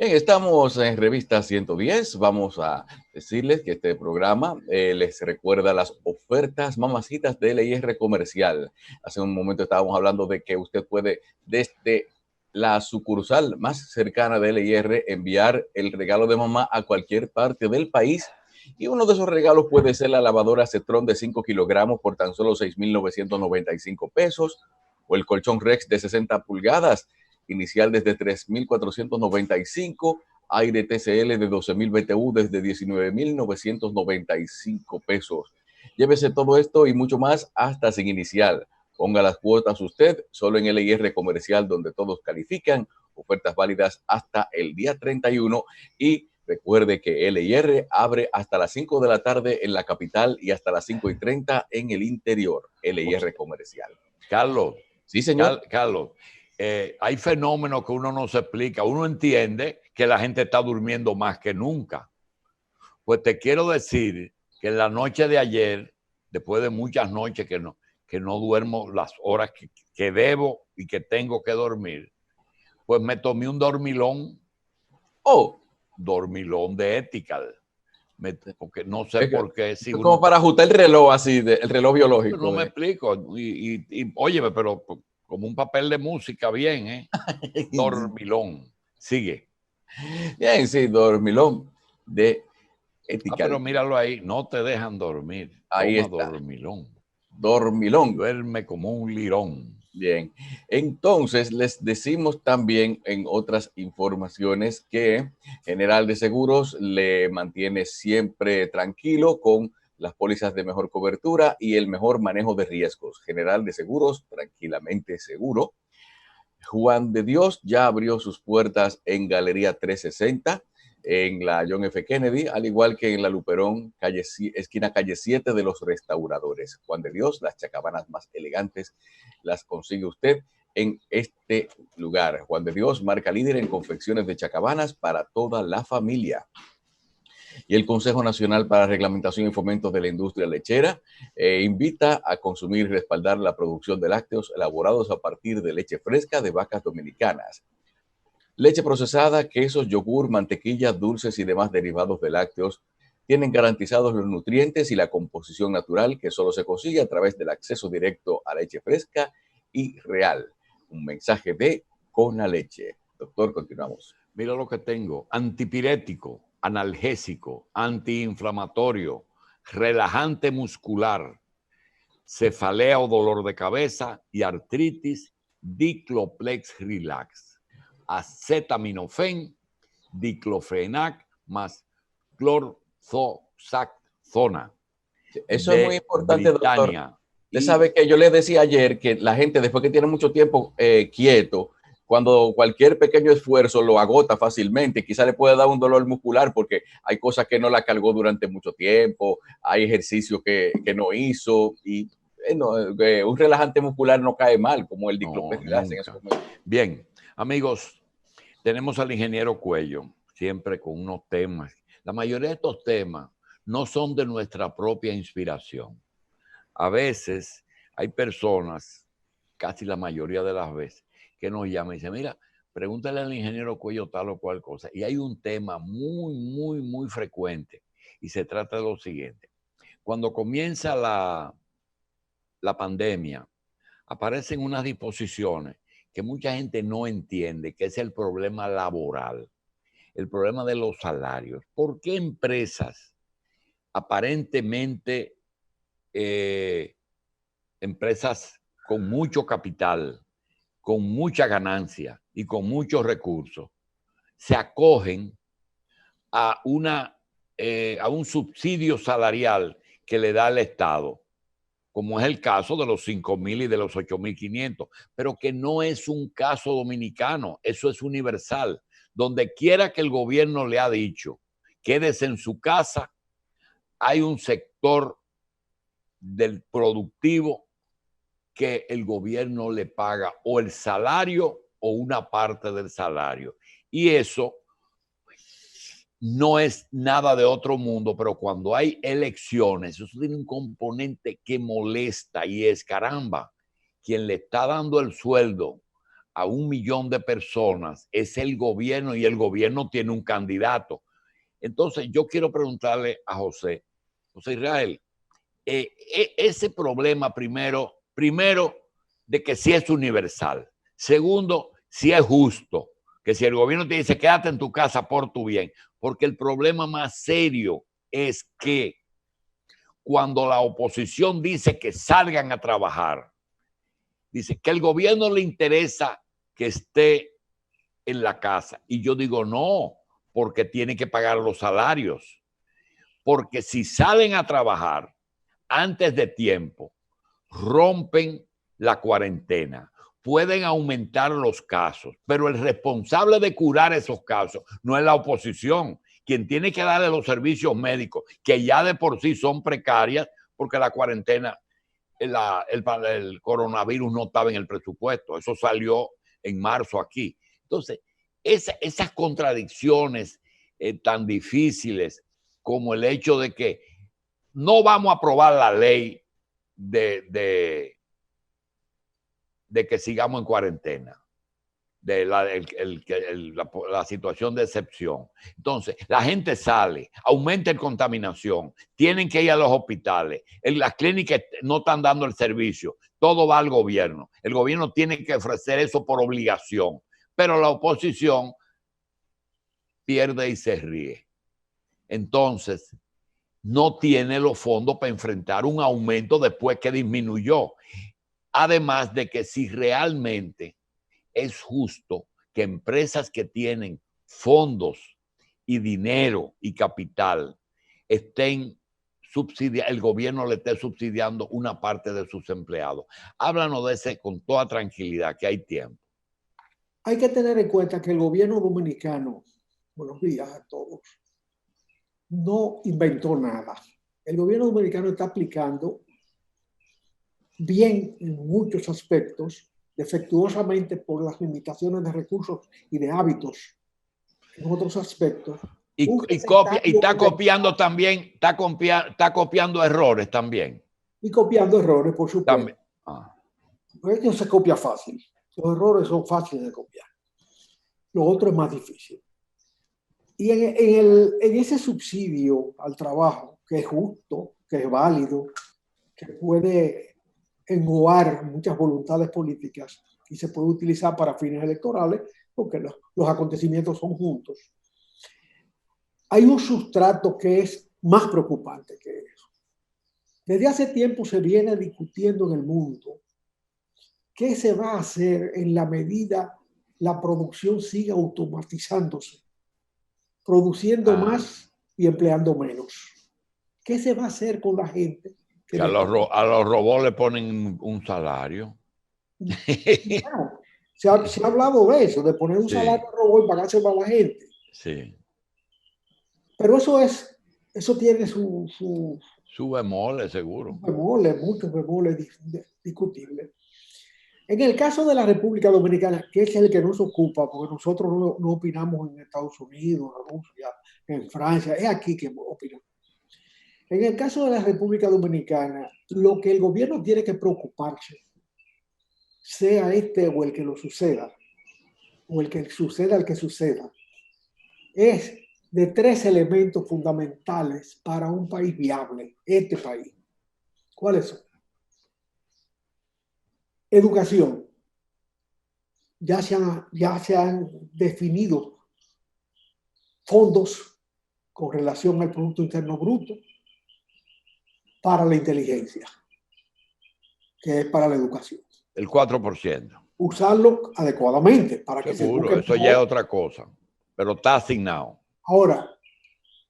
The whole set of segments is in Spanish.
Bien, estamos en Revista 110. Vamos a decirles que este programa les recuerda las ofertas mamacitas de LIR Comercial. Hace un momento estábamos hablando de que usted puede, desde la sucursal más cercana de LIR, enviar el regalo de mamá a cualquier parte del país. Y uno de esos regalos puede ser la lavadora Cetron de 5 kilogramos por tan solo 6,995 pesos, o el colchón Rex de 60 pulgadas inicial desde 3,495, aire TCL de 12,000 BTU desde 19,995 pesos. Llévese todo esto y mucho más hasta sin inicial. Ponga las cuotas usted solo en LIR Comercial, donde todos califican. Ofertas válidas hasta el día 31. Y recuerde que LIR abre hasta las 5 de la tarde en la capital y hasta las 5:30 en el interior. LIR Comercial. Carlos. Sí, señor. Carlos, hay fenómenos que uno no se explica. Uno entiende que la gente está durmiendo más que nunca. Pues te quiero decir que en la noche de ayer, después de muchas noches que no duermo las horas que debo y que tengo que dormir, pues me tomé un dormilón. Dormilón de Ethical. Porque no sé por qué. Si como para ajustar el reloj así, el reloj biológico. No me explico. Y óyeme, pero como un papel de música, bien, ¿eh? Dormilón. Sigue. Bien, sí, dormilón de Ethical. Pero míralo ahí, no te dejan dormir. Ahí Toma está. Dormilón. Dormilón. Duerme como un lirón. Bien, entonces les decimos también en otras informaciones que General de Seguros le mantiene siempre tranquilo con las pólizas de mejor cobertura y el mejor manejo de riesgos. General de Seguros, tranquilamente seguro. Juan de Dios ya abrió sus puertas en Galería 360, en la John F. Kennedy, al igual que en la Luperón, esquina calle 7 de los Restauradores. Juan de Dios, las chacabanas más elegantes las consigue usted en este lugar. Juan de Dios, marca líder en confecciones de chacabanas para toda la familia. Y el Consejo Nacional para Reglamentación y Fomento de la Industria Lechera invita a consumir y respaldar la producción de lácteos elaborados a partir de leche fresca de vacas dominicanas. Leche procesada, quesos, yogur, mantequilla, dulces y demás derivados de lácteos tienen garantizados los nutrientes y la composición natural que solo se consigue a través del acceso directo a leche fresca y real. Un mensaje de Conaleche. Doctor, continuamos. Mira lo que tengo. Antipirético, analgésico, antiinflamatorio, relajante muscular, cefalea o dolor de cabeza y artritis, Dicloplex Relax, acetaminofén, diclofenac más clorzoxacona. Eso es muy importante, Britania. doctor. Usted sabe que yo le decía ayer que la gente, después que tiene mucho tiempo quieto, cuando cualquier pequeño esfuerzo lo agota fácilmente, quizá le puede dar un dolor muscular porque hay cosas que no la cargó durante mucho tiempo, hay ejercicios que no hizo y un relajante muscular no cae mal como el diclofenac en ese momento. Bien, amigos, tenemos al ingeniero Cuello, siempre con unos temas. La mayoría de estos temas no son de nuestra propia inspiración. A veces hay personas, casi la mayoría de las veces, que nos llaman y dicen, mira, pregúntale al ingeniero Cuello tal o cual cosa. Y hay un tema muy frecuente y se trata de lo siguiente. Cuando comienza la pandemia, aparecen unas disposiciones que mucha gente no entiende, que es el problema laboral, el problema de los salarios. ¿Por qué empresas aparentemente empresas con mucho capital, con mucha ganancia y con muchos recursos, se acogen a un subsidio salarial que le da el Estado, como es el caso de los 5,000 y de los 8,500, pero que no es un caso dominicano, eso es universal. Donde quiera que el gobierno le ha dicho, quédese en su casa, hay un sector del productivo que el gobierno le paga o el salario o una parte del salario. Y eso no es nada de otro mundo, pero cuando hay elecciones, eso tiene un componente que molesta y es, caramba, quien le está dando el sueldo a 1 millón de personas es el gobierno y el gobierno tiene un candidato. Entonces yo quiero preguntarle a José Israel, ese problema primero de que si es universal, segundo, si es justo, que si el gobierno te dice quédate en tu casa por tu bien, porque el problema más serio es que cuando la oposición dice que salgan a trabajar, dice que el gobierno le interesa que esté en la casa. Y yo digo, no, porque tiene que pagar los salarios. Porque si salen a trabajar antes de tiempo, rompen la cuarentena, pueden aumentar los casos, pero el responsable de curar esos casos no es la oposición. Quien tiene que darle los servicios médicos, que ya de por sí son precarias, porque la cuarentena, el coronavirus no estaba en el presupuesto, eso salió en marzo aquí. Entonces, esas contradicciones tan difíciles como el hecho de que no vamos a aprobar la ley de que sigamos en cuarentena, de la situación de excepción. Entonces, la gente sale, aumenta la contaminación, tienen que ir a los hospitales, las clínicas no están dando el servicio, todo va al gobierno. El gobierno tiene que ofrecer eso por obligación, pero la oposición pierde y se ríe. Entonces, no tiene los fondos para enfrentar un aumento después que disminuyó. Además de que si realmente es justo que empresas que tienen fondos y dinero y capital estén subsidiando, el gobierno le esté subsidiando una parte de sus empleados. Háblanos de ese con toda tranquilidad, que hay tiempo. Hay que tener en cuenta que el gobierno dominicano, buenos días a todos, no inventó nada. El gobierno dominicano está aplicando bien en muchos aspectos, defectuosamente por las limitaciones de recursos y de hábitos en otros aspectos. Y está copiando también, está copiando errores también. Y copiando errores, por supuesto. Pues no se copia fácil. Los errores son fáciles de copiar. Lo otro es más difícil. Y en ese subsidio al trabajo, que es justo, que es válido, que puede engoar muchas voluntades políticas y se puede utilizar para fines electorales, porque los acontecimientos son juntos. Hay un sustrato que es más preocupante que eso. Desde hace tiempo se viene discutiendo en el mundo qué se va a hacer en la medida la producción siga automatizándose, produciendo más y empleando menos. ¿Qué se va a hacer con la gente? Que a los robots le ponen un salario. Bueno, se ha hablado de eso, de poner un salario al robot y pagárselo a la gente. Sí. Pero eso tiene su bemoles, seguro. Muchos bemoles discutibles. En el caso de la República Dominicana, que es el que nos ocupa, porque nosotros no opinamos en Estados Unidos, en Rusia, en Francia, es aquí que opinamos. En el caso de la República Dominicana, lo que el gobierno tiene que preocuparse, sea este o el que lo suceda, o el que suceda el que suceda, es de 3 elementos fundamentales para un país viable, este país. ¿Cuáles son? Educación. Ya se han definido fondos con relación al Producto Interno Bruto para la inteligencia, que es para la educación. El 4%. Usarlo adecuadamente para que se busque. Eso ya es otra cosa, pero está asignado. Ahora,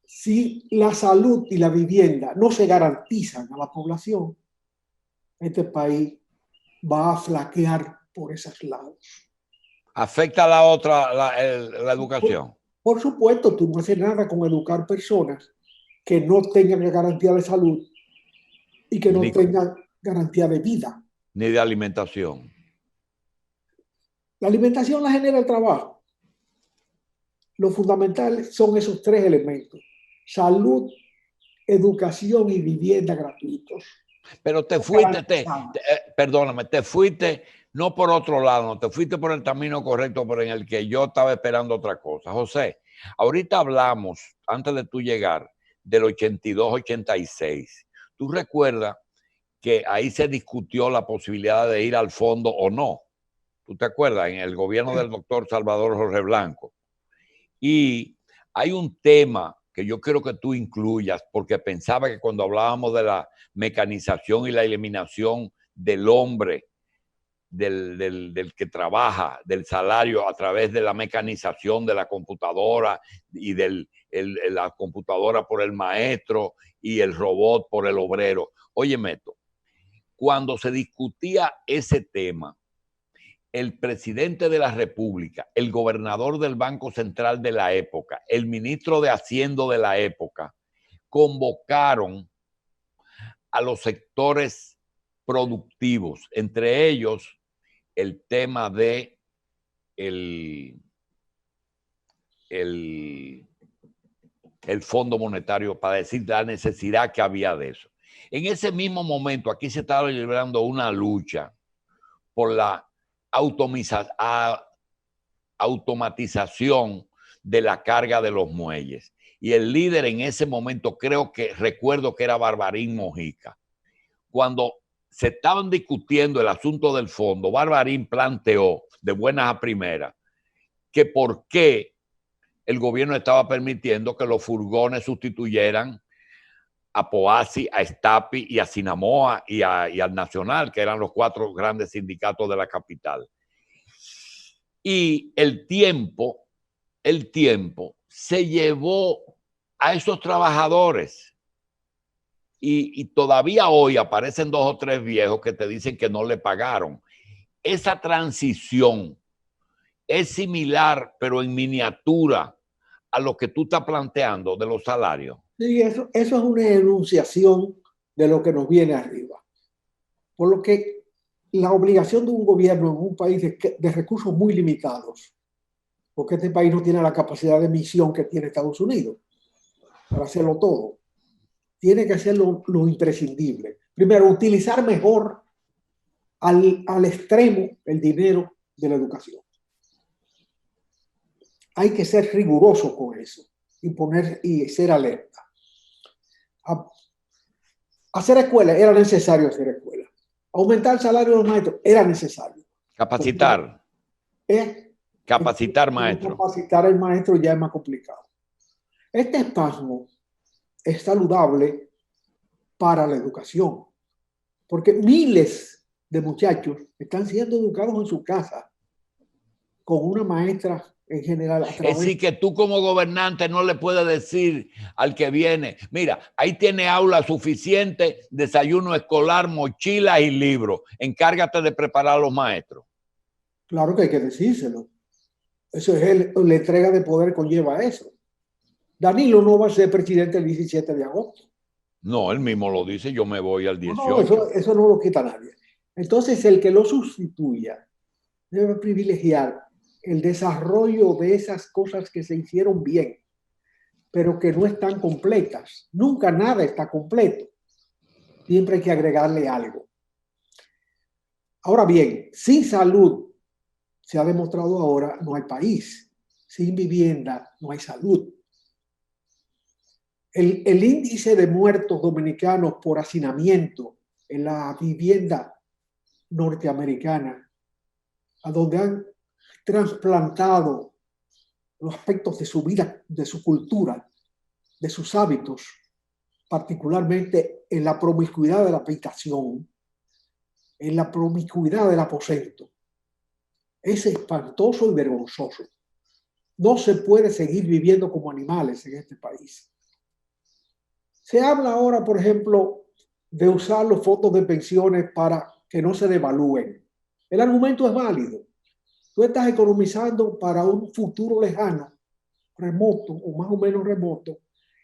si la salud y la vivienda no se garantizan a la población, este país va a flaquear por esos lados. ¿Afecta la educación? Por supuesto, tú no haces nada con educar personas que no tengan garantía de salud y que no tengan garantía de vida. Ni de alimentación. La alimentación la genera el trabajo. Lo fundamental son esos 3 elementos: salud, educación y vivienda gratuitos. Pero te fuiste, perdóname, te fuiste no por otro lado, no te fuiste por el camino correcto, pero en el que yo estaba esperando otra cosa. José, ahorita hablamos, antes de tú llegar, del 82-86. ¿Tú recuerdas que ahí se discutió la posibilidad de ir al fondo o no? ¿Tú te acuerdas? En el gobierno del doctor Salvador Jorge Blanco. Y hay un tema que yo quiero que tú incluyas, porque pensaba que cuando hablábamos de la mecanización y la eliminación del hombre, del que trabaja, del salario a través de la mecanización de la computadora y la computadora por el maestro y el robot por el obrero. Oye, Meto, cuando se discutía ese tema, el presidente de la República, el gobernador del Banco Central de la época, el ministro de Hacienda de la época, convocaron a los sectores productivos, entre ellos el tema de el Fondo Monetario, para decir la necesidad que había de eso. En ese mismo momento, aquí se estaba librando una lucha por la automatización de la carga de los muelles. Y el líder en ese momento, recuerdo que era Barbarín Mojica. Cuando se estaban discutiendo el asunto del fondo, Barbarín planteó de buenas a primeras que por qué el gobierno estaba permitiendo que los furgones sustituyeran a Poasi, a Estapi y a Sinamoa y al Nacional, que eran los 4 grandes sindicatos de la capital. Y el tiempo se llevó a esos trabajadores. Y todavía hoy aparecen 2 o 3 viejos que te dicen que no le pagaron. Esa transición es similar, pero en miniatura, a lo que tú estás planteando de los salarios. Sí, eso es una enunciación de lo que nos viene arriba. Por lo que la obligación de un gobierno en un país de recursos muy limitados, porque este país no tiene la capacidad de emisión que tiene Estados Unidos para hacerlo todo, tiene que hacer lo imprescindible. Primero, utilizar mejor al extremo el dinero de la educación. Hay que ser riguroso con eso y ser alerta. Hacer escuela, era necesario hacer escuela. Aumentar el salario de los maestros, era necesario. Capacitar. Capacitar maestros. Capacitar al maestro ya es más complicado. Este espasmo es saludable para la educación, porque miles de muchachos están siendo educados en su casa con una maestra en general. Es decir, que tú como gobernante no le puedes decir al que viene, mira, ahí tiene aula suficiente, desayuno escolar, mochila y libros. Encárgate de preparar a los maestros. Claro que hay que decírselo. Eso es la entrega de poder conlleva eso. Danilo no va a ser presidente el 17 de agosto. No, él mismo lo dice, yo me voy al 18. No, eso no lo quita nadie. Entonces, el que lo sustituya debe privilegiar el desarrollo de esas cosas que se hicieron bien, pero que no están completas. Nunca nada está completo. Siempre hay que agregarle algo. Ahora bien, sin salud, se ha demostrado ahora, no hay país. Sin vivienda, no hay salud. El índice de muertos dominicanos por hacinamiento en la vivienda norteamericana, a donde han trasplantado los aspectos de su vida, de su cultura, de sus hábitos, particularmente en la promiscuidad de la habitación, en la promiscuidad del aposento. Es espantoso y vergonzoso. No se puede seguir viviendo como animales en este país. Se habla ahora, por ejemplo, de usar los fondos de pensiones para que no se devalúen. El argumento es válido. Tú estás economizando para un futuro lejano, remoto o más o menos remoto,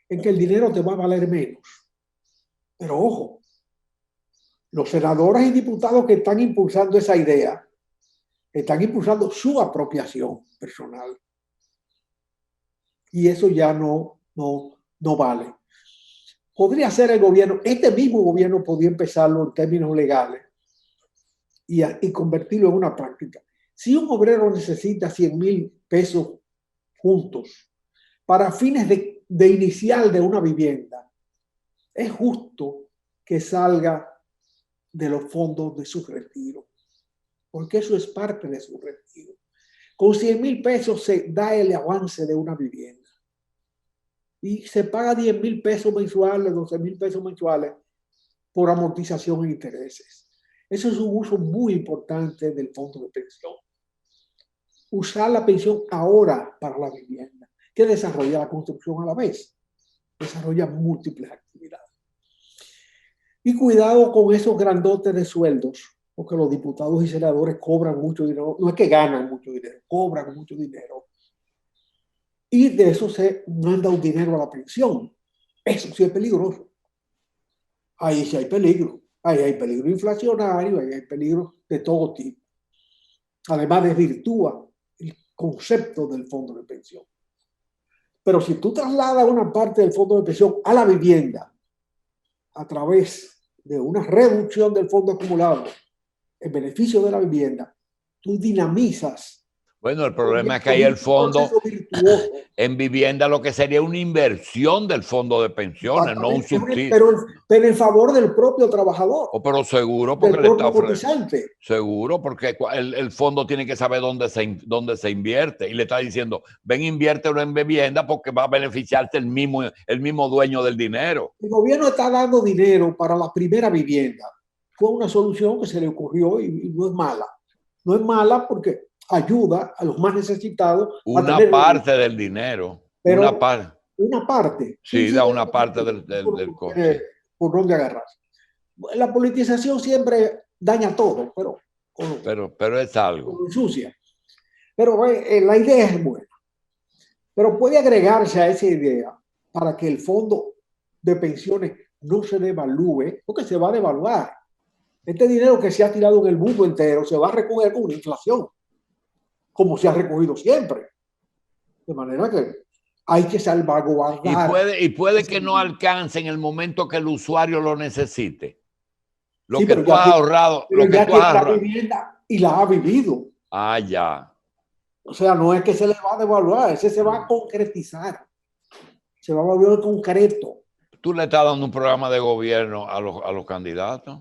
en que el dinero te va a valer menos. Pero ojo, los senadores y diputados que están impulsando esa idea están impulsando su apropiación personal. Y eso ya no vale. Podría ser el gobierno, este mismo gobierno podría empezarlo en términos legales, y convertirlo en una práctica. Si un obrero necesita 100,000 pesos juntos para fines de inicial de una vivienda, es justo que salga de los fondos de su retiro, porque eso es parte de su retiro. Con 100,000 pesos se da el avance de una vivienda y se paga 10,000 pesos mensuales, 12,000 pesos mensuales por amortización e intereses. Eso es un uso muy importante del fondo de pensión. Usar la pensión ahora para la vivienda, que desarrolla la construcción a la vez, desarrolla múltiples actividades. Y cuidado con esos grandotes de sueldos, porque los diputados y senadores cobran mucho dinero, no es que ganan mucho dinero, cobran mucho dinero. Y de eso se manda un dinero a la pensión. Eso sí es peligroso. Ahí sí hay peligro. Ahí hay peligro inflacionario, ahí hay peligro de todo tipo. Además, desvirtúa el concepto del fondo de pensión. Pero si tú trasladas una parte del fondo de pensión a la vivienda a través de una reducción del fondo acumulado en beneficio de la vivienda, tú dinamizas. Bueno, el problema es que ahí el fondo en vivienda lo que sería una inversión del fondo de pensiones, no un subsidio. Pero en favor del propio trabajador. Pero seguro, porque le está ofreciendo. Seguro, porque el fondo tiene que saber dónde se invierte y le está diciendo, ven, inviértelo en vivienda porque va a beneficiarte el mismo dueño del dinero. El gobierno está dando dinero para la primera vivienda. Fue una solución que se le ocurrió y no es mala. No es mala porque ayuda a los más necesitados. Una parte del dinero. Pero una parte. Sí, da una parte del coste. Por dónde agarrarse. La politización siempre daña todo, pero es algo. Sucia. Pero la idea es buena. Pero puede agregarse a esa idea para que el fondo de pensiones no se devalúe, porque se va a devaluar. Este dinero que se ha tirado en el mundo entero se va a recoger con una inflación, como se ha recogido siempre. De manera que hay que salvaguardar. Y puede que no alcance en el momento que el usuario lo necesite. Lo que tú has ahorrado. Pero ya tiene la vivienda y la ha vivido. Ah, ya. O sea, no es que se le va a devaluar, ese se va a concretizar. Se va a volver concreto. ¿Tú le estás dando un programa de gobierno a los candidatos?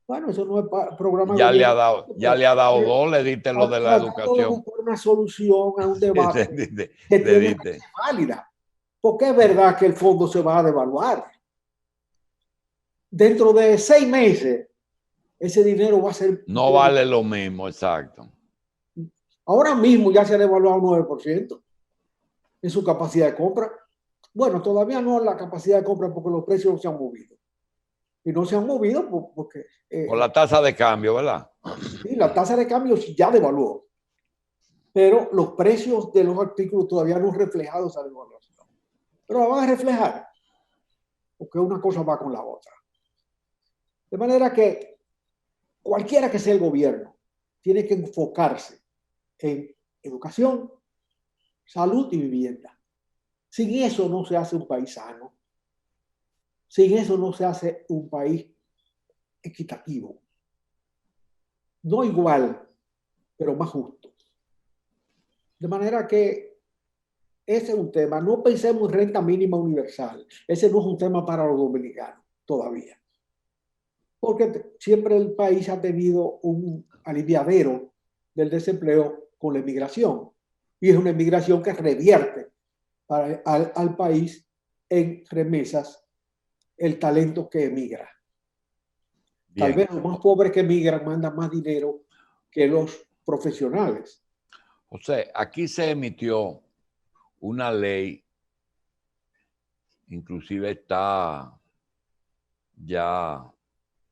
Bueno, eso no es programa ya de gobierno. Ya le ha dado dos, le diste lo de la educación. Una solución a un debate que tiene que ser válida. Porque es verdad que el fondo se va a devaluar. Dentro de 6 meses, ese dinero va a ser... No vale lo mismo, exacto. Ahora mismo ya se ha devaluado 9% en su capacidad de compra. Bueno, todavía no la capacidad de compra porque los precios no se han movido. Y no se han movido porque... por la tasa de cambio, ¿verdad? Sí, la tasa de cambio ya devaluó. Pero los precios de los artículos todavía no han reflejado esa devaluación. Pero la van a reflejar. Porque una cosa va con la otra. De manera que cualquiera que sea el gobierno tiene que enfocarse en educación, salud y vivienda. Sin eso no se hace un país sano. Sin eso no se hace un país equitativo. No igual, pero más justo. De manera que ese es un tema. No pensemos en renta mínima universal. Ese no es un tema para los dominicanos todavía. Porque siempre el país ha tenido un aliviadero del desempleo con la emigración. Y es una emigración que revierte al país en remesas el talento que emigra. Bien. Tal vez los más pobres que emigran mandan más dinero que los profesionales. José, aquí se emitió una ley, inclusive está ya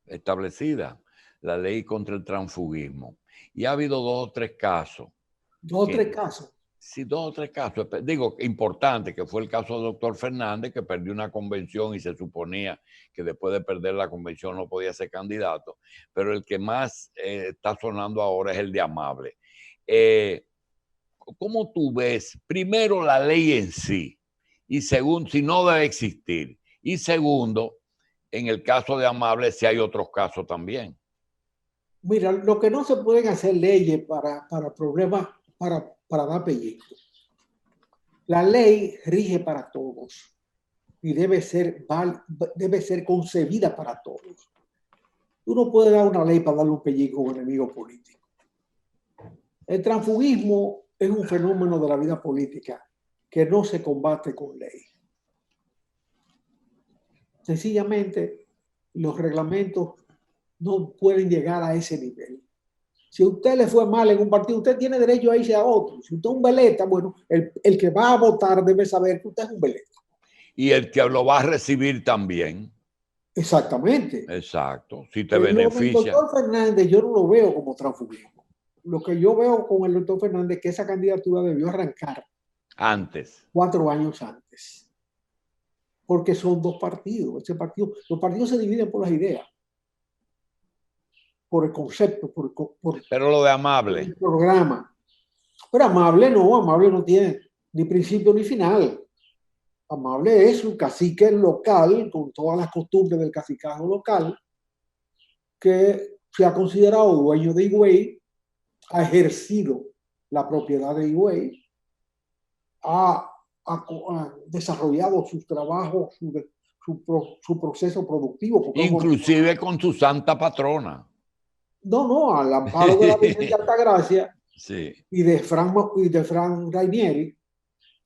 establecida, la ley contra el transfugismo. Y ha habido 2 o 3 casos. 2 o 3 casos. Sí, 2 o 3 casos. Digo, importante, que fue el caso del doctor Fernández, que perdió una convención y se suponía que después de perder la convención no podía ser candidato. Pero el que más está sonando ahora es el de Amable. ¿Cómo tú ves, primero, la ley en sí? Y segundo, si no debe existir. Y segundo, en el caso de Amable, si hay otros casos también. Mira, lo que no se pueden hacer leyes para problemas, para dar pellizco. La ley rige para todos y debe ser concebida para todos. Tú no puedes dar una ley para darle un pellizco a un enemigo político. El transfugismo es un fenómeno de la vida política que no se combate con ley. Sencillamente, los reglamentos no pueden llegar a ese nivel. Si a usted le fue mal en un partido, usted tiene derecho a irse a otro. Si usted es un veleta, bueno, el que va a votar debe saber que usted es un veleta. Y el que lo va a recibir también. Exactamente. Exacto. Si te beneficia. El doctor Fernández yo no lo veo como transfugismo. Lo que yo veo con el doctor Fernández es que esa candidatura debió arrancar antes. 4 años antes. Porque son 2 partidos. Los partidos se dividen por las ideas, por el concepto, pero lo de Amable. El programa. Pero Amable no tiene ni principio ni final. Amable es un cacique local con todas las costumbres del cacicazgo local que se ha considerado dueño de Higüey, ha ejercido la propiedad de Higüey, ha desarrollado sus trabajos, su proceso productivo. Inclusive con su santa patrona. No, al amparo de la Virgen de Altagracia sí. y de Frank Rainieri,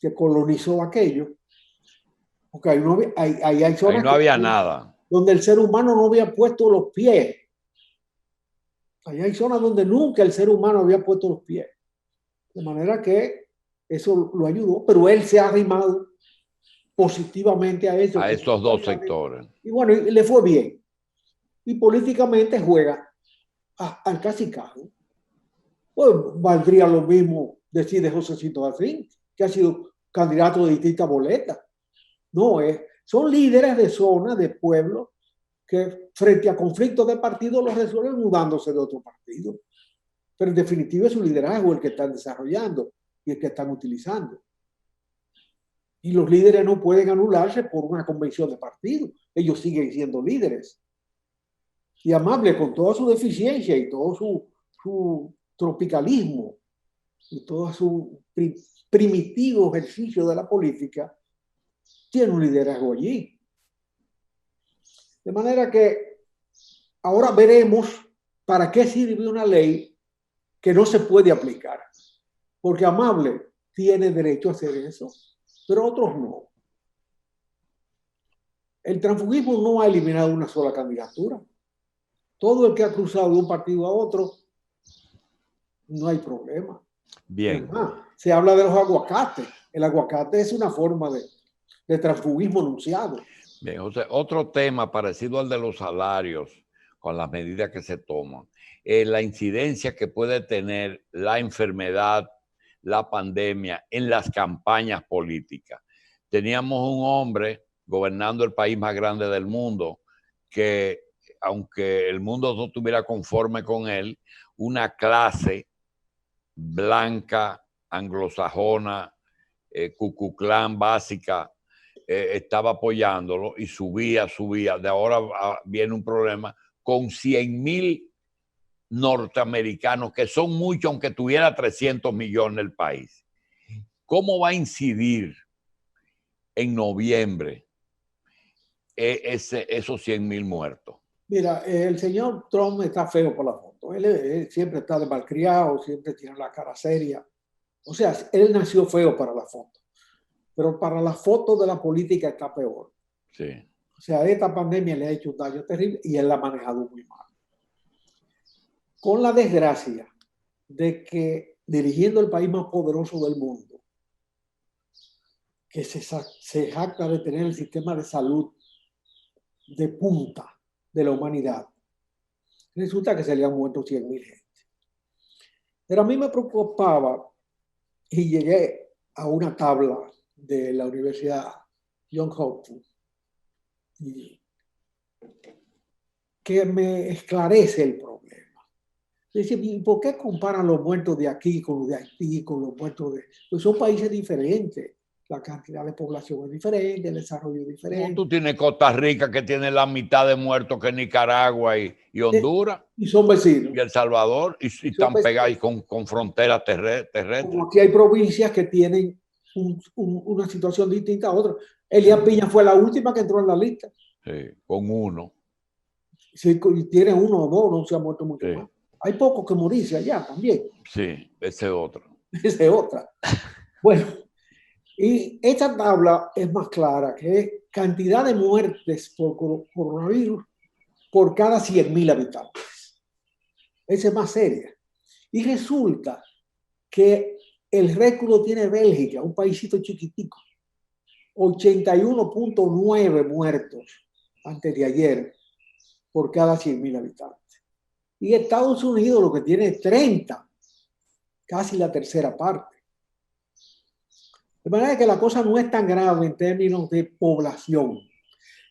que colonizó aquello. Porque ahí hay zonas ahí no había nada. Donde el ser humano no había puesto los pies. Ahí hay zonas donde nunca el ser humano había puesto los pies. De manera que eso lo ayudó, pero él se ha arrimado positivamente a eso. A esos 2 sectores. Y bueno, le fue bien. Y políticamente juega al cacicazgo. Pues valdría lo mismo decir de Josecito Afrín, que ha sido candidato de distintas boletas. No, son líderes de zona, de pueblo, que frente a conflictos de partido los resuelven mudándose de otro partido. Pero en definitiva es su liderazgo el que están desarrollando y el que están utilizando. Y los líderes no pueden anularse por una convención de partido. Ellos siguen siendo líderes. Y Amable, con toda su deficiencia y todo su tropicalismo y todo su primitivo ejercicio de la política, tiene un liderazgo allí. De manera que ahora veremos para qué sirve una ley que no se puede aplicar. Porque Amable tiene derecho a hacer eso, pero otros no. El transfugismo no ha eliminado una sola candidatura. Todo el que ha cruzado de un partido a otro, no hay problema. Bien. Se habla de los aguacates. El aguacate es una forma de transfugismo anunciado. Bien, o sea, otro tema parecido al de los salarios, con las medidas que se toman, la incidencia que puede tener la enfermedad, la pandemia en las campañas políticas. Teníamos un hombre gobernando el país más grande del mundo que, aunque el mundo no estuviera conforme con él, una clase blanca, anglosajona, Ku Klux Klan básica, estaba apoyándolo y subía. De ahora viene un problema con 100,000 norteamericanos, que son muchos, aunque tuviera 300 millones el país. ¿Cómo va a incidir en noviembre esos 100,000 muertos? Mira, el señor Trump está feo por la foto. Él siempre está de malcriado, siempre tiene la cara seria. O sea, él nació feo para la foto. Pero para la foto de la política está peor. Sí. O sea, esta pandemia le ha hecho un daño terrible y él la ha manejado muy mal. Con la desgracia de que dirigiendo el país más poderoso del mundo, que se jacta de tener el sistema de salud de punta de la humanidad, resulta que se le han muerto 100,000 gente. Pero a mí me preocupaba y llegué a una tabla de la Universidad Johns Hopkins que me esclarece el problema. Dice, ¿por qué comparan los muertos de aquí con los de Haití, con los muertos de...? Pues son países diferentes. la cantidad de población es diferente, el desarrollo es diferente. Tú tienes Costa Rica, que tiene la mitad de muertos que Nicaragua y Honduras. Y son vecinos. Y El Salvador, y están pegados con fronteras terrestres. Como aquí hay provincias que tienen una situación distinta a otras. Elías Piña fue la última que entró en la lista. Sí, con uno. Si tiene uno o dos, no se ha muerto mucho más. Hay pocos que morirse allá también. Sí, ese es otro. Esa es otra. Bueno, y esta tabla es más clara, que es cantidad de muertes por coronavirus por cada 100.000 habitantes. Esa es más seria. Y resulta que el récord lo tiene Bélgica, un paísito chiquitico. 81.9 muertos antes de ayer por cada 100.000 habitantes. Y Estados Unidos lo que tiene es 30, casi la tercera parte. De manera que la cosa no es tan grave en términos de población.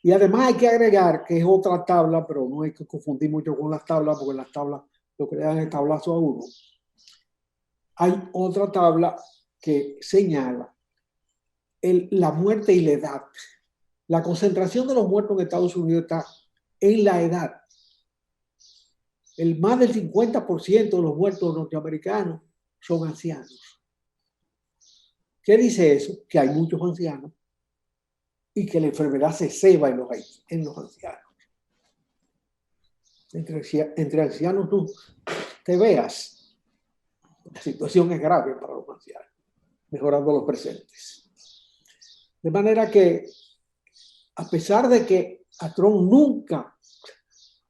Y además hay que agregar que es otra tabla, pero no hay que confundir mucho con las tablas, porque las tablas lo que le dan el tablazo a uno. Hay otra tabla que señala la muerte y la edad. La concentración de los muertos en Estados Unidos está en la edad. Más del 50% de los muertos norteamericanos son ancianos. ¿Qué dice eso? Que hay muchos ancianos y que la enfermedad se ceba en los ancianos. Entre ancianos tú te veas, la situación es grave para los ancianos, mejorando los presentes. De manera que, a pesar de que a Trump nunca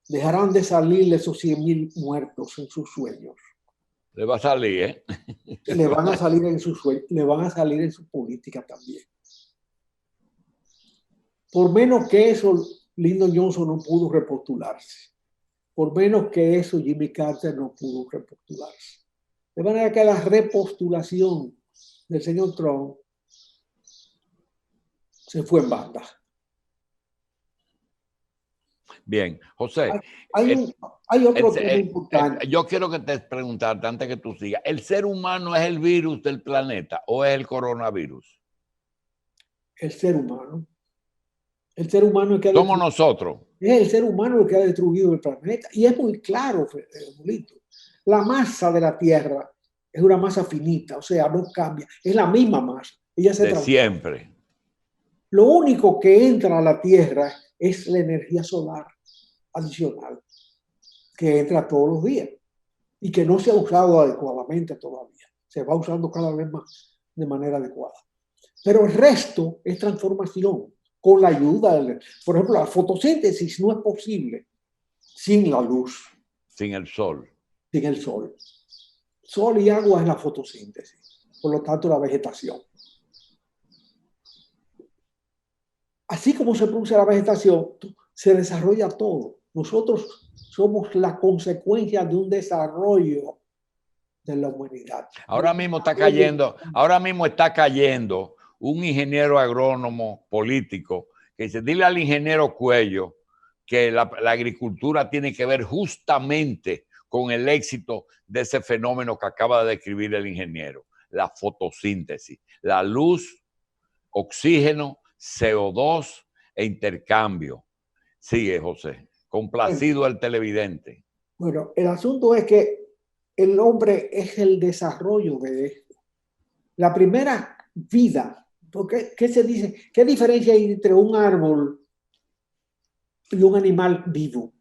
dejarán de salirle esos 100.000 muertos en sus sueños. Le va a salir, ¿eh? Le van a salir en sus sueños, le van a salir en su política también. Por menos que eso, Lyndon Johnson no pudo repostularse. Por menos que eso, Jimmy Carter no pudo repostularse. De manera que la repostulación del señor Trump se fue en banda. Bien, José. Hay otro tema importante. Yo quiero que te preguntarte antes que tú sigas. ¿El ser humano es el virus del planeta o es el coronavirus? El ser humano. El ser humano es que somos nosotros. Es el ser humano el que ha destruido el planeta. Y es muy claro, Julito. La masa de la Tierra es una masa finita, o sea, no cambia. Es la misma masa. Ella se transforma. Siempre. Lo único que entra a la Tierra es la energía solar adicional, que entra todos los días y que no se ha usado adecuadamente todavía. Se va usando cada vez más de manera adecuada. Pero el resto es transformación con la ayuda por ejemplo, la fotosíntesis no es posible sin la luz. Sin el sol. Sin el sol. Sol y agua es la fotosíntesis. Por lo tanto, la vegetación. Así como se produce la vegetación, se desarrolla todo. Nosotros somos la consecuencia de un desarrollo de la humanidad. Ahora mismo está cayendo un ingeniero agrónomo político que dice, dile al ingeniero Cuello que la agricultura tiene que ver justamente con el éxito de ese fenómeno que acaba de describir el ingeniero, la fotosíntesis, la luz, oxígeno, CO2 e intercambio. Sigue, José. Complacido el televidente. Bueno, el asunto es que el hombre es el desarrollo de esto. La primera vida, porque ¿qué se dice? ¿Qué diferencia hay entre un árbol y un animal vivo?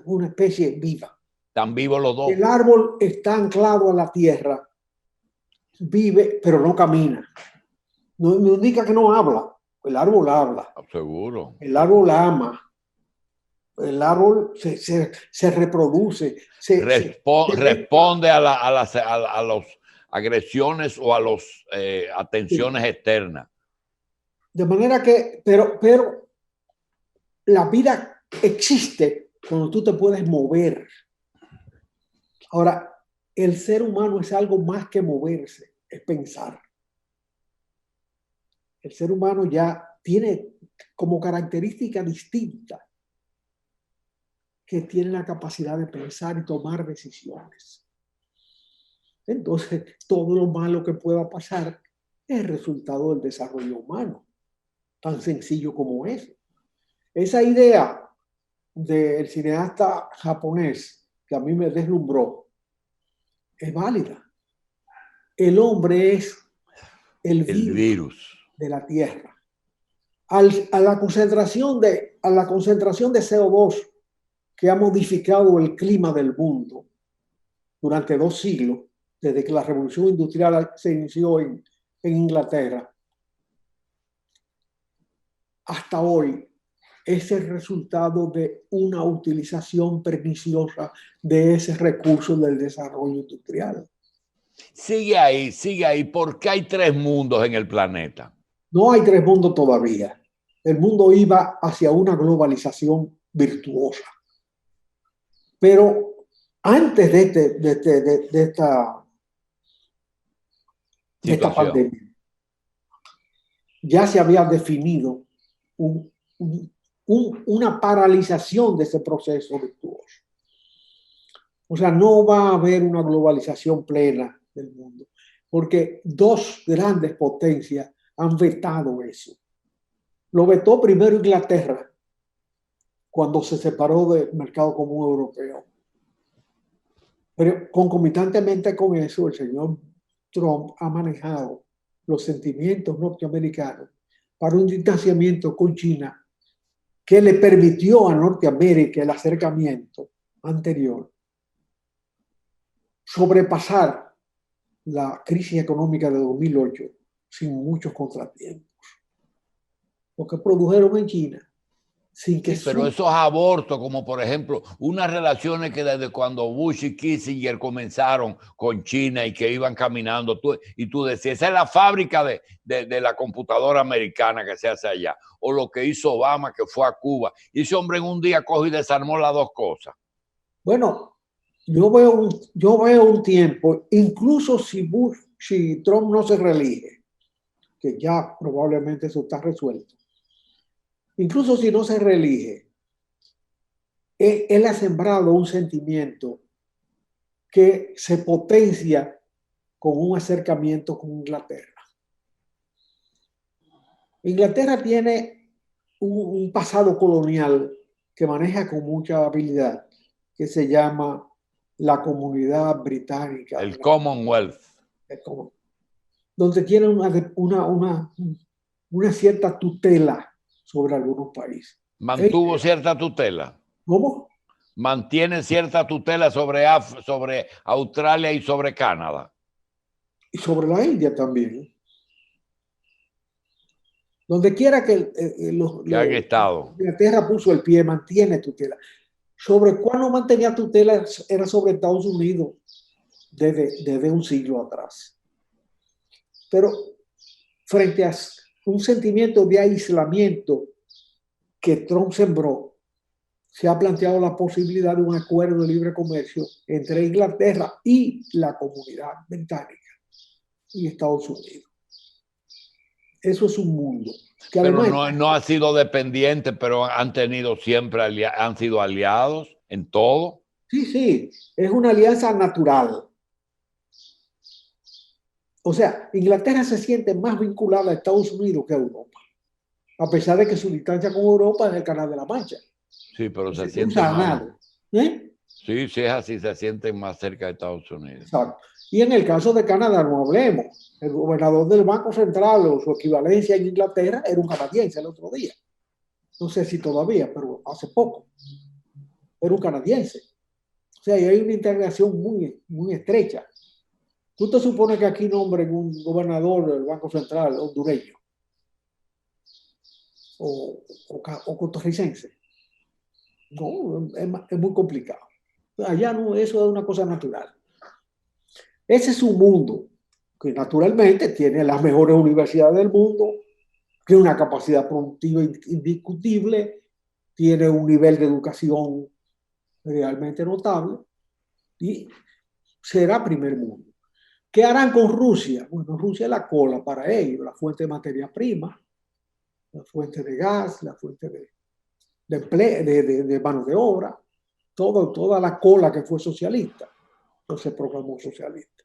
Una especie viva. Están vivos los dos. El árbol está anclado a la tierra, vive, pero no camina. No indica que no habla. El árbol habla. Seguro. El árbol ama. El árbol se reproduce. Responde a las agresiones o a las atenciones externas. De manera que, pero la vida existe cuando tú te puedes mover. Ahora, el ser humano es algo más que moverse, es pensar. El ser humano ya tiene como característica distinta que tiene la capacidad de pensar y tomar decisiones. Entonces, todo lo malo que pueda pasar es el resultado del desarrollo humano, tan sencillo como eso. Esa idea del cineasta japonés que a mí me deslumbró es válida. El hombre es el virus de la Tierra. A la concentración de CO2 que ha modificado el clima del mundo durante 2 siglos, desde que la revolución industrial se inició en Inglaterra, hasta hoy, es el resultado de una utilización perniciosa de ese recurso del desarrollo industrial. Sigue ahí, porque hay 3 mundos en el planeta. No hay 3 mundos todavía. El mundo iba hacia una globalización virtuosa. Pero antes de esta pandemia, ya se había definido una paralización de ese proceso virtuoso. O sea, no va a haber una globalización plena del mundo, porque 2 grandes potencias han vetado eso. Lo vetó primero Inglaterra, cuando se separó del mercado común europeo. Pero concomitantemente con eso, el señor Trump ha manejado los sentimientos norteamericanos para un distanciamiento con China que le permitió a Norteamérica el acercamiento anterior, sobrepasar la crisis económica de 2008 sin muchos contratiempos. Lo que produjeron en China, sin que... Sí, pero esos abortos, como por ejemplo, unas relaciones que desde cuando Bush y Kissinger comenzaron con China y que iban caminando, tú decías, esa es la fábrica de la computadora americana que se hace allá, o lo que hizo Obama, que fue a Cuba, y ese hombre en un día cogió y desarmó las 2 cosas. Bueno, yo veo un tiempo, incluso si Trump no se reelige, que ya probablemente eso está resuelto, incluso si no se reelige, él ha sembrado un sentimiento que se potencia con un acercamiento con Inglaterra. Inglaterra tiene un pasado colonial que maneja con mucha habilidad, que se llama la Comunidad Británica. El Commonwealth. Donde tiene una cierta tutela sobre algunos países. ¿Mantuvo cierta tutela? ¿Cómo? Mantiene cierta tutela sobre Australia y sobre Canadá. Y sobre la India también. Donde quiera que han estado. Inglaterra puso el pie, mantiene tutela. Sobre cuál no mantenía tutela era sobre Estados Unidos desde un siglo atrás. Pero frente a un sentimiento de aislamiento que Trump sembró, se ha planteado la posibilidad de un acuerdo de libre comercio entre Inglaterra y la Comunidad Británica y Estados Unidos. Eso es un mundo. Que pero además, no ha sido dependiente, pero han sido aliados en todo. Sí, es una alianza natural. O sea, Inglaterra se siente más vinculada a Estados Unidos que a Europa, a pesar de que su distancia con Europa es el Canal de la Mancha. Sí, pero se siente más. Sí, es así, se sienten más cerca de Estados Unidos. Exacto. Y en el caso de Canadá, no hablemos. El gobernador del Banco Central o su equivalencia en Inglaterra era un canadiense el otro día. No sé si todavía, pero hace poco. Era un canadiense. O sea, hay una integración muy, muy estrecha. ¿Tú te supones que aquí nombren un gobernador del Banco Central hondureño? O costarricense. No, es muy complicado. Allá no, eso es una cosa natural. Ese es un mundo que naturalmente tiene las mejores universidades del mundo, tiene una capacidad productiva indiscutible, tiene un nivel de educación realmente notable y será primer mundo. ¿Qué harán con Rusia? Bueno, Rusia es la cola para ellos, la fuente de materia prima, la fuente de gas, la fuente de mano de obra, toda la cola que fue socialista, no se proclamó socialista.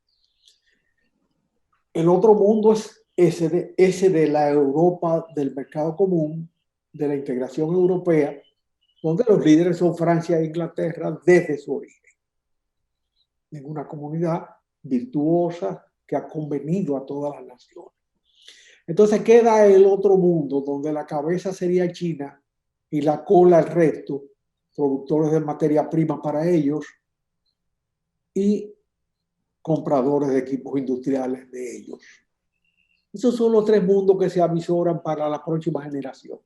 El otro mundo es ese de la Europa del mercado común, de la integración europea, donde los líderes son Francia e Inglaterra desde su origen. En una comunidad virtuosa que ha convenido a todas las naciones. Entonces queda el otro mundo, donde la cabeza sería China y la cola el resto, productores de materia prima para ellos y compradores de equipos industriales de ellos. Esos son los tres mundos que se avisoran para la próxima generación,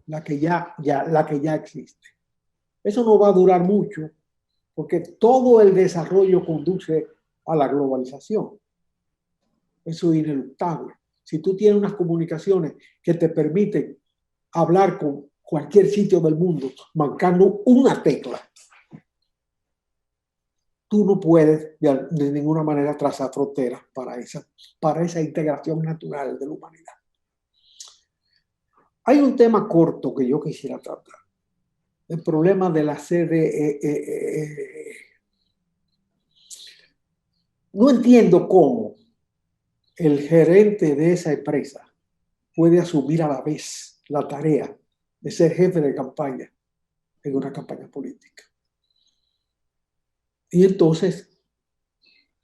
la que ya existe. Eso no va a durar mucho, porque todo el desarrollo conduce a la globalización. Eso es ineluctable. Si tú tienes unas comunicaciones que te permiten hablar con cualquier sitio del mundo, marcando una tecla, tú no puedes de ninguna manera trazar fronteras para esa integración natural de la humanidad. Hay un tema corto que yo quisiera tratar. El problema de la CDE. No entiendo cómo el gerente de esa empresa puede asumir a la vez la tarea de ser jefe de campaña en una campaña política. Y entonces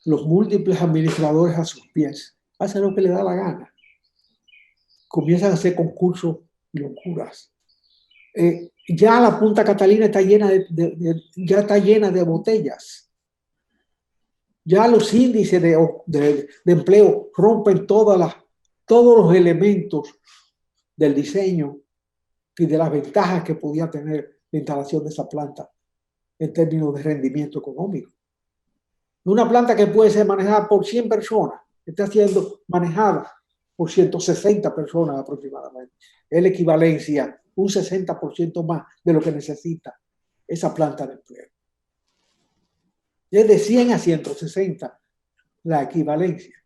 los múltiples administradores a sus pies hacen lo que les da la gana. Comienzan a hacer concursos y locuras. Ya la Punta Catalina está llena de botellas. Ya los índices de empleo rompen todos los elementos del diseño y de las ventajas que podía tener la instalación de esa planta en términos de rendimiento económico. Una planta que puede ser manejada por 100 personas está siendo manejada por 160 personas aproximadamente. Es la equivalencia, un 60% más de lo que necesita esa planta de empleo. Es de 100 a 160 la equivalencia.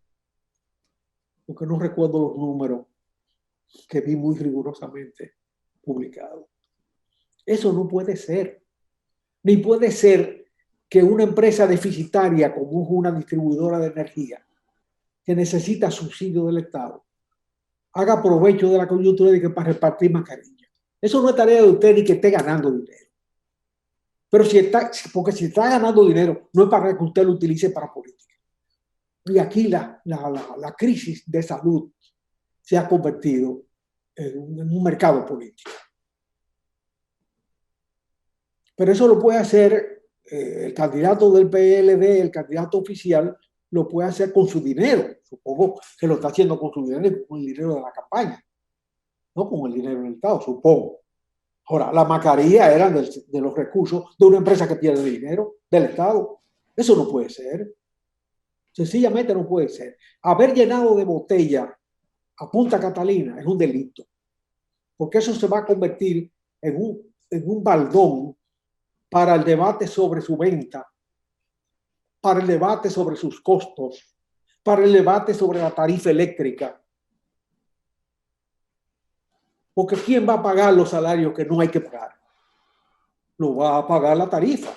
Porque no recuerdo los números que vi muy rigurosamente publicados. Eso no puede ser. Ni puede ser que una empresa deficitaria como una distribuidora de energía que necesita subsidio del Estado haga provecho de la coyuntura de que para repartir mascarillas. Eso no es tarea de usted ni que esté ganando dinero. Pero porque si está ganando dinero, no es para que usted lo utilice para política. Y aquí la crisis de salud se ha convertido en un mercado político. Pero eso lo puede hacer el candidato del PLD, el candidato oficial, lo puede hacer con su dinero. Supongo que lo está haciendo con su dinero y con el dinero de la campaña, no con el dinero del Estado, supongo. Ahora, la mascarilla eran de los recursos de una empresa que pierde dinero, del Estado. Eso no puede ser. Sencillamente no puede ser. Haber llenado de botella a Punta Catalina es un delito, porque eso se va a convertir en un baldón para el debate sobre su venta, para el debate sobre sus costos, para el debate sobre la tarifa eléctrica. Porque ¿quién va a pagar los salarios que no hay que pagar? Lo va a pagar la tarifa.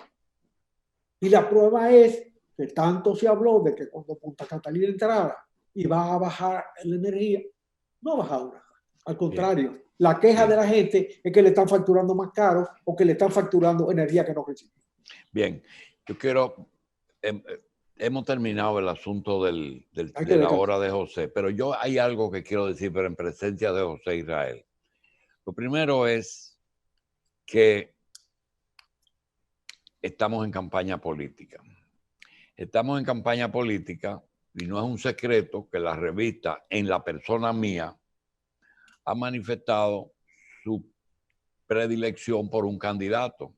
Y la prueba es que tanto se habló de que cuando Punta Catalina entrara iba a bajar la energía, no ha bajado nada. Al contrario, bien. La queja de la gente es que le están facturando más caro o que le están facturando energía que no recibe. Bien, yo quiero... hemos terminado el asunto de la hora de José, pero hay algo que quiero decir, pero en presencia de José Israel. Lo primero es que estamos en campaña política. Estamos en campaña política y no es un secreto que la revista, en la persona mía, ha manifestado su predilección por un candidato.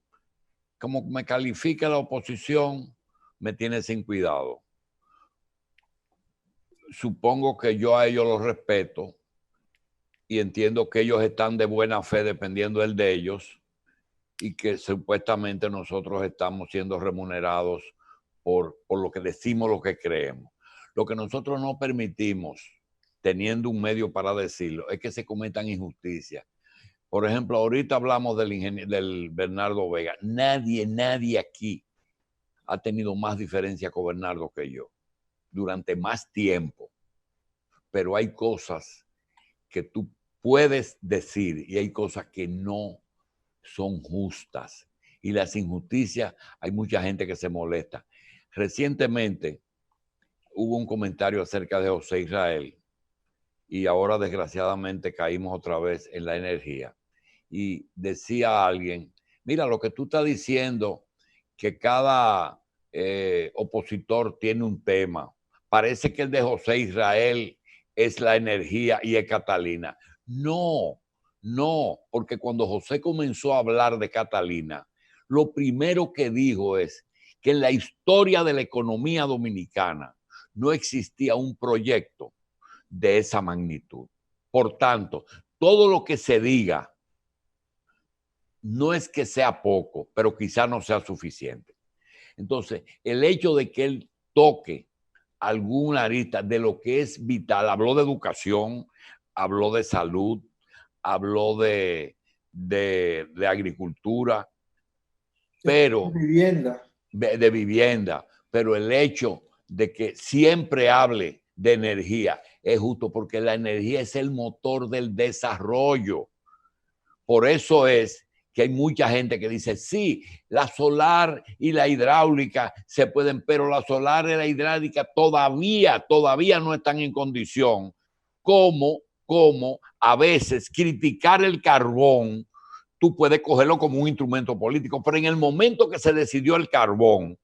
Como me califica la oposición, me tiene sin cuidado. Supongo que yo a ellos los respeto y entiendo que ellos están de buena fe dependiendo del de ellos y que supuestamente nosotros estamos siendo remunerados por lo que decimos, lo que creemos. Lo que nosotros no permitimos, teniendo un medio para decirlo, es que se cometan injusticias. Por ejemplo, ahorita hablamos del Bernardo Vega. Nadie aquí ha tenido más diferencia con Bernardo que yo durante más tiempo. pero hay cosas que tú puedes decir y hay cosas que no son justas. Y las injusticias, hay mucha gente que se molesta. Recientemente hubo un comentario acerca de José Israel y ahora desgraciadamente caímos otra vez en la energía. Y decía alguien, mira, lo que tú estás diciendo, que cada opositor tiene un tema. Parece que el de José Israel es la energía y es Catalina. No, no, porque cuando José comenzó a hablar de Catalina, lo primero que dijo es que en la historia de la economía dominicana no existía un proyecto de esa magnitud. Por tanto, todo lo que se diga no es que sea poco, pero quizá no sea suficiente. Entonces, el hecho de que él toque alguna arista de lo que es vital, habló de educación, habló de salud, habló de agricultura, pero de vivienda, pero el hecho de que siempre hable de energía es justo porque la energía es el motor del desarrollo. Por eso es que hay mucha gente que dice, sí, la solar y la hidráulica se pueden, pero la solar y la hidráulica todavía no están en condición como a veces criticar el carbón, tú puedes cogerlo como un instrumento político, pero en el momento que se decidió el carbón,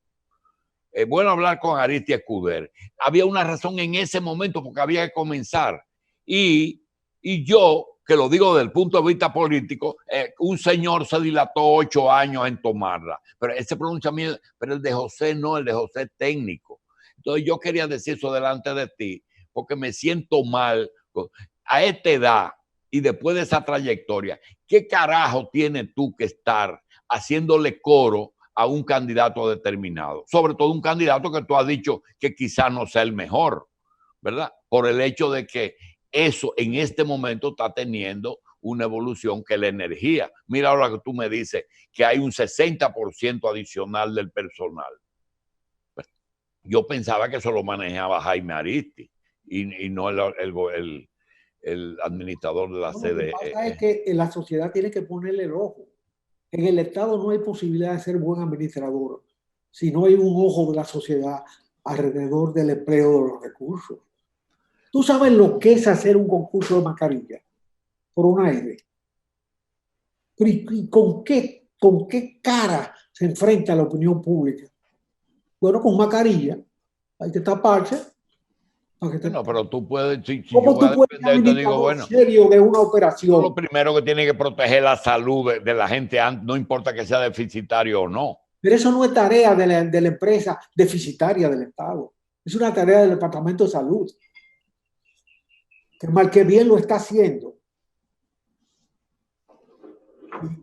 es bueno hablar con Aristi Escuder, había una razón en ese momento porque había que comenzar. Y yo, que lo digo desde el punto de vista político, un señor se dilató 8 años en tomarla, pero ese pronunciamiento, pero el de José no, el de José es técnico. Entonces yo quería decir eso delante de ti, porque me siento mal a esta edad y después de esa trayectoria. ¿Qué carajo tienes tú que estar haciéndole coro a un candidato determinado? Sobre todo un candidato que tú has dicho que quizás no sea el mejor, ¿verdad? Por el hecho de que eso en este momento está teniendo una evolución que la energía. Mira ahora que tú me dices que hay un 60% adicional del personal. Yo pensaba que eso lo manejaba Jaime Aristi y no el administrador de la CDE. Lo que pasa es que la sociedad tiene que ponerle el ojo. En el Estado no hay posibilidad de ser buen administrador si no hay un ojo de la sociedad alrededor del empleo de los recursos. ¿Tú sabes lo que es hacer un concurso de mascarilla por un aire? ¿Y con qué cara se enfrenta la opinión pública? Bueno, con mascarilla. Hay que taparse. No, pero tú puedes... ¿Cómo tú puedes administrar serio de una operación? Lo primero que tiene que proteger la salud de la gente, no importa que sea deficitario o no. Pero eso no es tarea de la empresa deficitaria del Estado. Es una tarea del Departamento de Salud. Que mal que bien lo está haciendo.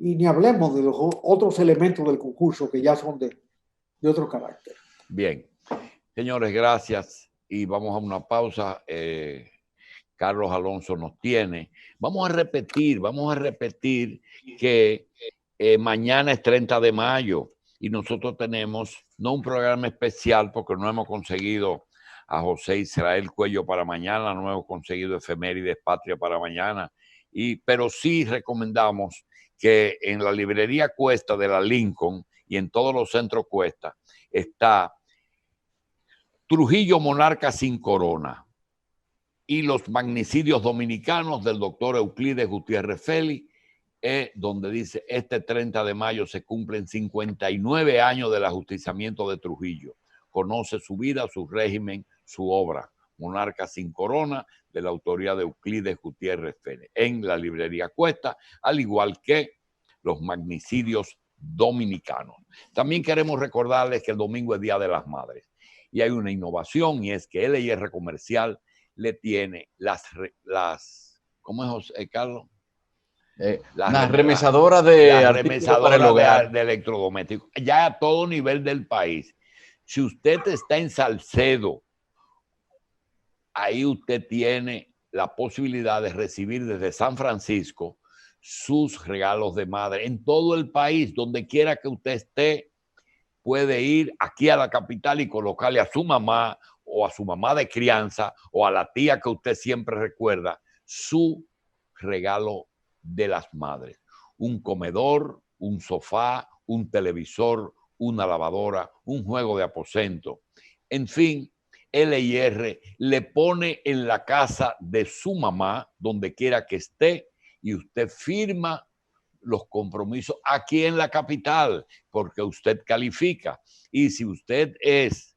Y ni hablemos de los otros elementos del concurso que ya son de otro carácter. Bien. Señores, gracias. Y vamos a una pausa. Carlos Alonso nos tiene. Vamos a repetir que mañana es 30 de mayo y nosotros tenemos no un programa especial porque no hemos conseguido a José Israel Cuello para mañana, no hemos conseguido Efemérides Patria para mañana, pero sí recomendamos que en la librería Cuesta de la Lincoln y en todos los centros Cuesta está Trujillo Monarca sin Corona y los magnicidios dominicanos del doctor Euclides Gutiérrez Félix, donde dice, este 30 de mayo se cumplen 59 años del ajusticiamiento de Trujillo. Conoce su vida, su régimen, su obra, Monarca sin Corona, de la autoría de Euclides Gutiérrez Félix, en la librería Cuesta, al igual que los magnicidios dominicanos. También queremos recordarles que el domingo es Día de las Madres y hay una innovación y es que LIR Comercial le tiene las ¿cómo es, Carlos? La remesadora de electrodomésticos, ya a todo nivel del país. Si usted está en Salcedo, ahí usted tiene la posibilidad de recibir desde San Francisco sus regalos de madre. En todo el país, donde quiera que usted esté, puede ir aquí a la capital y colocarle a su mamá o a su mamá de crianza o a la tía que usted siempre recuerda su regalo de las madres. Un comedor, un sofá, un televisor, una lavadora, un juego de aposento. En fin, LIR le pone en la casa de su mamá, donde quiera que esté, y usted firma los compromisos aquí en la capital, porque usted califica. Y si usted es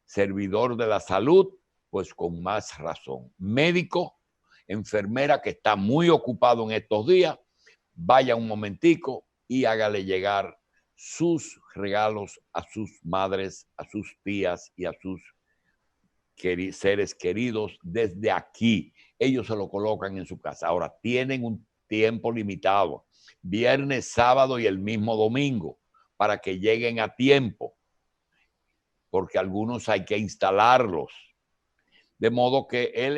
servidor de la salud, pues con más razón. Médico, enfermera que está muy ocupado en estos días, vaya un momentico y hágale llegar sus regalos a sus madres, a sus tías y a sus seres queridos desde aquí. Ellos se lo colocan en su casa. Ahora, tienen un tiempo limitado, viernes, sábado y el mismo domingo, para que lleguen a tiempo, porque algunos hay que instalarlos. De modo que él